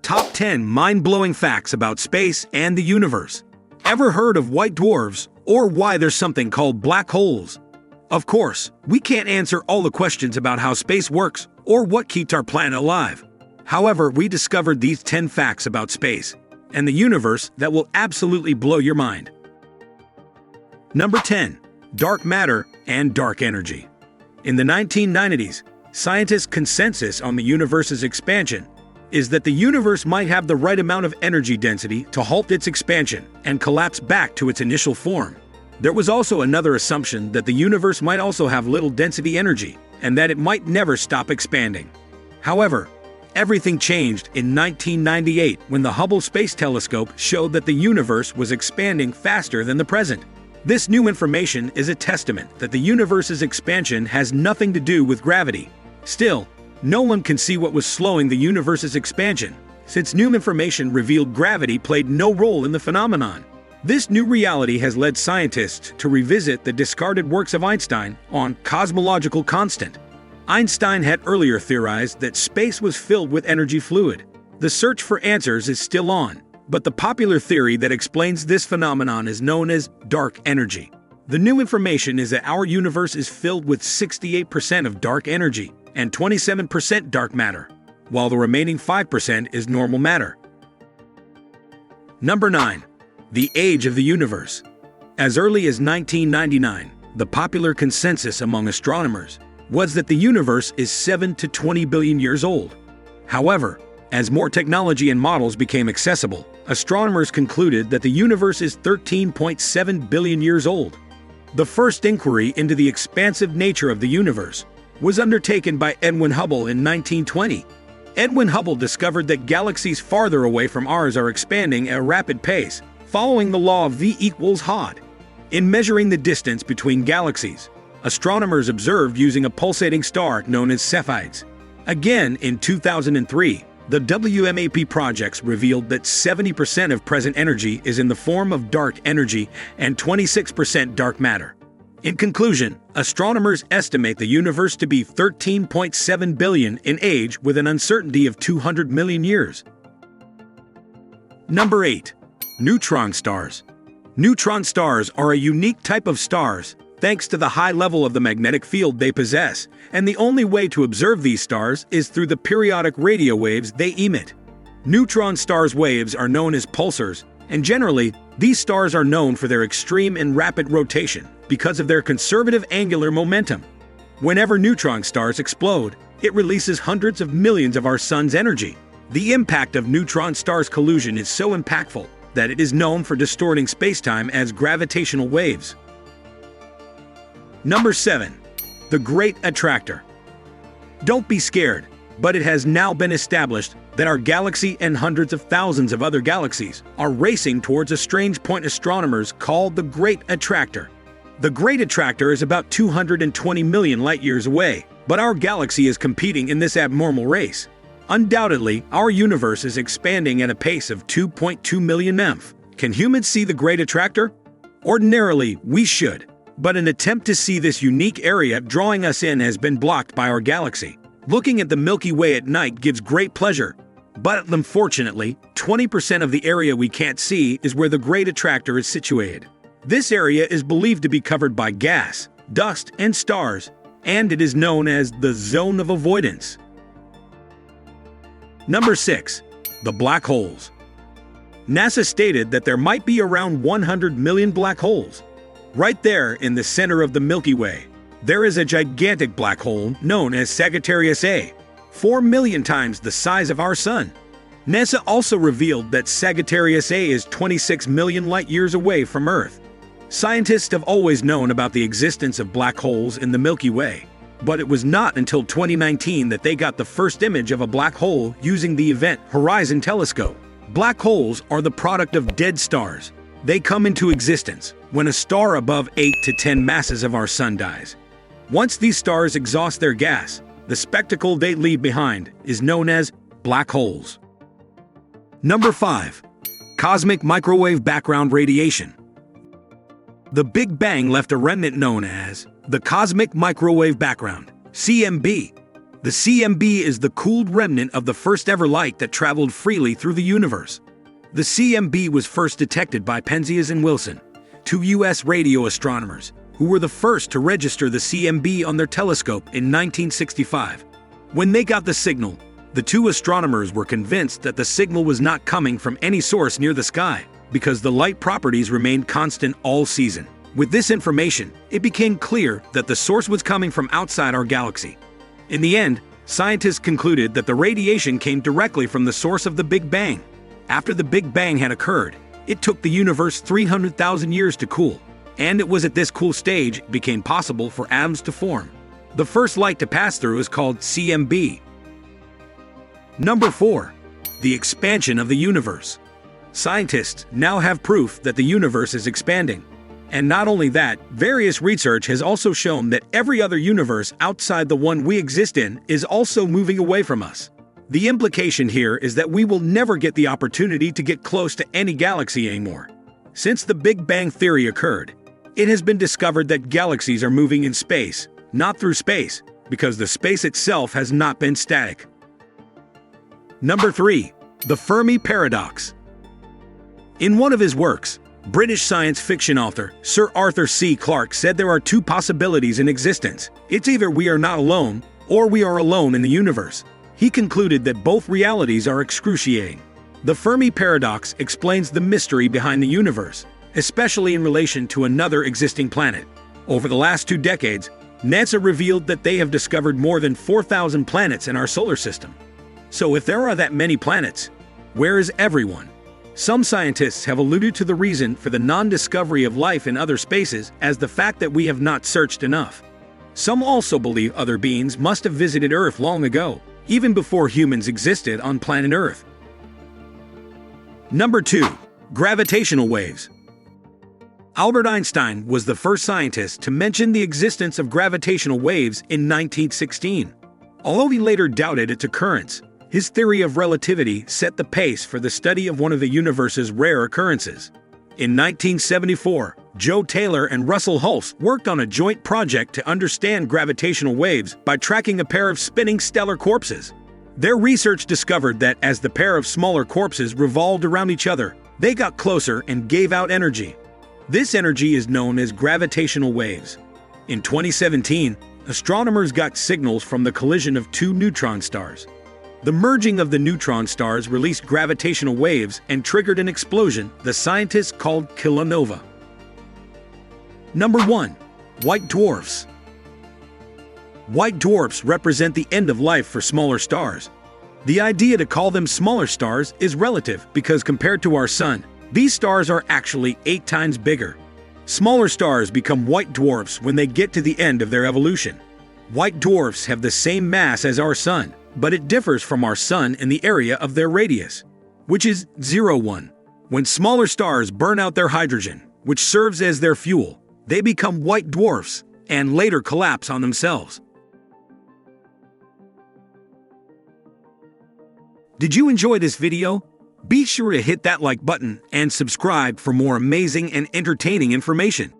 Top 10 mind-blowing facts about space and the universe. Ever heard of white dwarfs or why there's something called black holes? Of course, we can't answer all the questions about how space works or what keeps our planet alive. However, we discovered these 10 facts about space and the universe that will absolutely blow your mind. Number 10. Dark matter and dark energy. In the 1990s, scientists' consensus on the universe's expansion is that the universe might have the right amount of energy density to halt its expansion and collapse back to its initial form. There was also another assumption that the universe might also have little density energy and that it might never stop expanding. However, everything changed in 1998 when the Hubble Space Telescope showed that the universe was expanding faster than the present. This new information is a testament that the universe's expansion has nothing to do with gravity. Still, no one can see what was slowing the universe's expansion, since new information revealed gravity played no role in the phenomenon. This new reality has led scientists to revisit the discarded works of Einstein on cosmological constant. Einstein had earlier theorized that space was filled with energy fluid. The search for answers is still on, but the popular theory that explains this phenomenon is known as dark energy. The new information is that our universe is filled with 68% of dark energy and 27% dark matter, while the remaining 5% is normal matter. Number 9. The age of the universe. As early as 1999, the popular consensus among astronomers was that the universe is 7 to 20 billion years old. However, as more technology and models became accessible, astronomers concluded that the universe is 13.7 billion years old. The first inquiry into the expansive nature of the universe was undertaken by Edwin Hubble in 1920. Edwin Hubble discovered that galaxies farther away from ours are expanding at a rapid pace, following the law of V equals HOD. In measuring the distance between galaxies, astronomers observed using a pulsating star known as Cepheids. Again, in 2003, the WMAP projects revealed that 70% of present energy is in the form of dark energy and 26% dark matter. In conclusion, astronomers estimate the universe to be 13.7 billion in age with an uncertainty of 200 million years. Number 8. Neutron stars. Neutron stars are a unique type of stars thanks to the high level of the magnetic field they possess, and the only way to observe these stars is through the periodic radio waves they emit. Neutron stars' waves are known as pulsars, and generally, these stars are known for their extreme and rapid rotation because of their conservative angular momentum. Whenever neutron stars explode, it releases hundreds of millions of our sun's energy. The impact of neutron stars' collision is so impactful that it is known for distorting spacetime as gravitational waves. Number 7. The Great Attractor. Don't be scared, but it has now been established that our galaxy and hundreds of thousands of other galaxies are racing towards a strange point astronomers call the Great Attractor. The Great Attractor is about 220 million light-years away, but our galaxy is competing in this abnormal race. Undoubtedly, our universe is expanding at a pace of 2.2 million m. Can humans see the Great Attractor? Ordinarily, we should, but an attempt to see this unique area drawing us in has been blocked by our galaxy. Looking at the Milky Way at night gives great pleasure, but unfortunately, 20% of the area we can't see is where the Great Attractor is situated. This area is believed to be covered by gas, dust, and stars, and it is known as the Zone of Avoidance. Number 6. The black holes. NASA stated that there might be around 100 million black holes. Right there in the center of the Milky Way, there is a gigantic black hole known as Sagittarius A, 4 million times the size of our Sun. NASA also revealed that Sagittarius A is 26 million light-years away from Earth. Scientists have always known about the existence of black holes in the Milky Way, but it was not until 2019 that they got the first image of a black hole using the Event Horizon Telescope. Black holes are the product of dead stars. They come into existence when a star above 8 to 10 masses of our Sun dies. Once these stars exhaust their gas, the spectacle they leave behind is known as black holes. Number 5. Cosmic microwave background radiation. The Big Bang left a remnant known as the cosmic microwave background, CMB. The CMB is the cooled remnant of the first ever light that traveled freely through the universe. The CMB was first detected by Penzias and Wilson, two U.S. radio astronomers, who were the first to register the CMB on their telescope in 1965. When they got the signal, the two astronomers were convinced that the signal was not coming from any source near the sky, because the light properties remained constant all season. With this information, it became clear that the source was coming from outside our galaxy. In the end, scientists concluded that the radiation came directly from the source of the Big Bang. After the Big Bang had occurred, it took the universe 300,000 years to cool, and it was at this cool stage it became possible for atoms to form. The first light to pass through is called CMB. Number 4. The expansion of the universe. Scientists now have proof that the universe is expanding. And not only that, various research has also shown that every other universe outside the one we exist in is also moving away from us. The implication here is that we will never get the opportunity to get close to any galaxy anymore. Since the Big Bang Theory occurred, it has been discovered that galaxies are moving in space, not through space, because the space itself has not been static. Number 3. The Fermi Paradox. In one of his works, British science fiction author Sir Arthur C. Clarke said there are two possibilities in existence. It's either we are not alone, or we are alone in the universe. He concluded that both realities are excruciating. The Fermi Paradox explains the mystery behind the universe, especially in relation to another existing planet. Over the last 2 decades, NASA revealed that they have discovered more than 4,000 planets in our solar system. So if there are that many planets, where is everyone? Some scientists have alluded to the reason for the non-discovery of life in other spaces as the fact that we have not searched enough. Some also believe other beings must have visited Earth long ago, even before humans existed on planet Earth. Number 2. Gravitational waves. Albert Einstein was the first scientist to mention the existence of gravitational waves in 1916. Although he later doubted its occurrence, his theory of relativity set the pace for the study of one of the universe's rare occurrences. In 1974, Joe Taylor and Russell Hulse worked on a joint project to understand gravitational waves by tracking a pair of spinning stellar corpses. Their research discovered that as the pair of smaller corpses revolved around each other, they got closer and gave out energy. This energy is known as gravitational waves. In 2017, astronomers got signals from the collision of 2 neutron stars. The merging of the neutron stars released gravitational waves and triggered an explosion the scientists called kilonova. Number 1. White dwarfs. White dwarfs represent the end of life for smaller stars. The idea to call them smaller stars is relative because compared to our Sun, these stars are actually 8 times bigger. Smaller stars become white dwarfs when they get to the end of their evolution. White dwarfs have the same mass as our Sun, but it differs from our Sun in the area of their radius, which is 0,1. When smaller stars burn out their hydrogen, which serves as their fuel, they become white dwarfs and later collapse on themselves. Did you enjoy this video? Be sure to hit that like button and subscribe for more amazing and entertaining information.